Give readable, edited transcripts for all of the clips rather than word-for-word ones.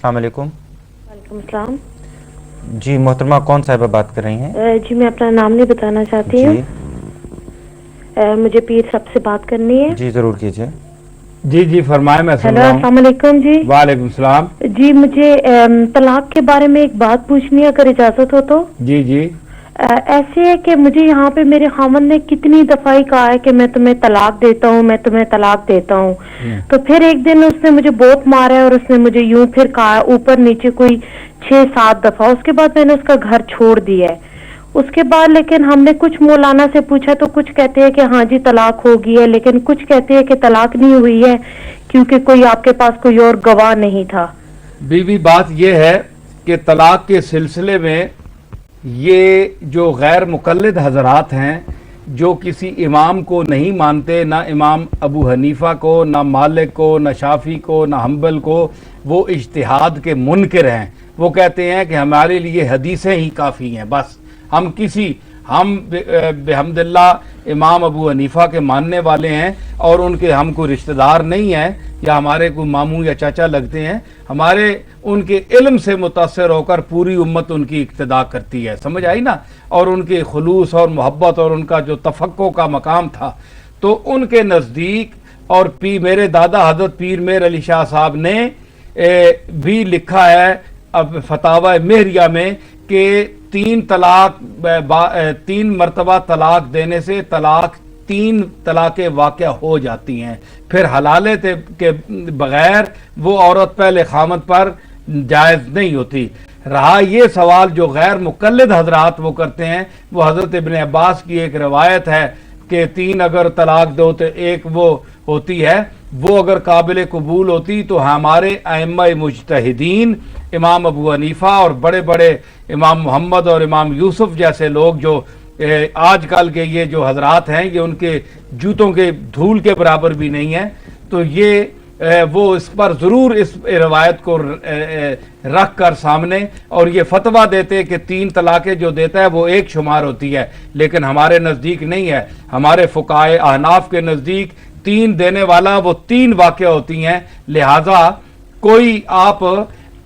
अस्सलाम वालेकुम। वालेकुम अस्सलाम। जी मोहतरमा, कौन साहिबा बात कर रही हैं? जी मैं अपना नाम नहीं बताना चाहती हूँ। जी मुझे पीर साहब से बात करनी है। जी ज़रूर कीजिए। जी जी फरमाएं, मैं सुन हेलो, रहा हूँ। अस्सलाम वालेकुम जी। वालेकुम सलाम। जी मुझे तलाक के बारे में एक बात पूछनी है, अगर इजाजत हो तो। जी जी। ऐसे है कि मुझे यहाँ पे मेरे खामन ने कितनी दफा ही कहा है कि मैं तुम्हें तलाक देता हूँ, मैं तुम्हें तलाक देता हूँ। तो फिर एक दिन उसने मुझे बहुत मारा है और उसने मुझे यूं फिर कहा ऊपर नीचे कोई 6-7 दफा। उसके बाद मैंने उसका घर छोड़ दिया है। उसके बाद लेकिन हमने कुछ मौलाना से पूछा तो कुछ कहते हैं कि हाँ जी तलाक हो गई है, लेकिन कुछ कहते हैं कि तलाक नहीं हुई है क्योंकि कोई आपके पास कोई और गवाह नहीं था। बीवी, बात यह है कि तलाक के सिलसिले में ये जो गैर मुक़ल्लिद हजरात हैं, जो किसी इमाम को नहीं मानते, ना इमाम अबू हनीफा को, ना मालिक को, ना शाफी को, ना हम्बल को, वो इज्तिहाद के मुनकिर हैं। वो कहते हैं कि हमारे लिए हदीसें ही काफ़ी हैं, बस हम बेहम्दुलिल्लाह इमाम अबू हनीफा के मानने वाले हैं और उनके हम कोई रिश्तेदार नहीं हैं या हमारे कोई मामू या चाचा लगते हैं। हमारे उनके इल्म से मुतासर होकर पूरी उम्मत उनकी इक्तदा करती है, समझ आई ना। और उनके खुलूस और मोहब्बत और उनका जो तफक्को का मकाम था, तो उनके नज़दीक और मेरे दादा हज़रत पीर मेर अली शाह साहब ने भी लिखा है अब फतावा मेहरिया में कि 3 मरतबा तलाक देने से 3 तलाक़ें वाक़या हो जाती हैं, फिर हलाले के बग़ैर वो औरत पहले खामद पर जायज़ नहीं होती। रहा ये सवाल जो गैर मुक़ल्लिद हजरात वो करते हैं, वो हज़रत इब्न अब्बास की एक रवायत है कि 3 अगर तलाक दो तो 1 वो होती है, वो अगर काबिल कबूल होती तो हमारे अइम्मा मुज्तहिदीन इमाम अबू हनीफा और बड़े बड़े इमाम मोहम्मद और इमाम यूसुफ जैसे लोग जो आजकल के ये जो हजरात हैं, ये उनके जूतों के धूल के बराबर भी नहीं है। तो ये वो इस पर ज़रूर इस रवायत को रख कर सामने और ये फतवा देते कि 3 तलाक़ें जो देता है वो 1 शुमार होती है, लेकिन हमारे नज़दीक नहीं है। हमारे फ़ुक़ाए अहनाफ के नज़दीक 3 देने वाला वो 3 वाक़या होती हैं। लिहाजा कोई आप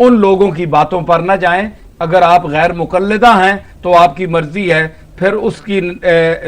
उन लोगों की बातों पर न जाएं। अगर आप गैर मुक़ल्लिदा हैं तो आपकी मर्ज़ी है, फिर उसकी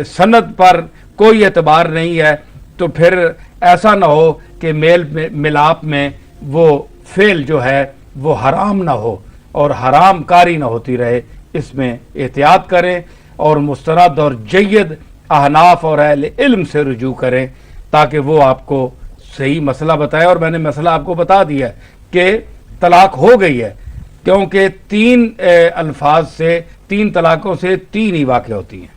सनद पर कोई एतबार नहीं है। तो फिर ऐसा ना हो कि मेल मिलाप में वो फेल जो है वो हराम ना हो और हराम कारी ना होती रहे। इसमें एहतियात करें और मुस्तरद और जय्यद अहनाफ और अहले इल्म से रुजू करें ताकि वो आपको सही मसला बताए। और मैंने मसला आपको बता दिया कि तलाक हो गई है, क्योंकि 3 अल्फाज से 3 तलाकों से 3 ही वाक़या होती हैं।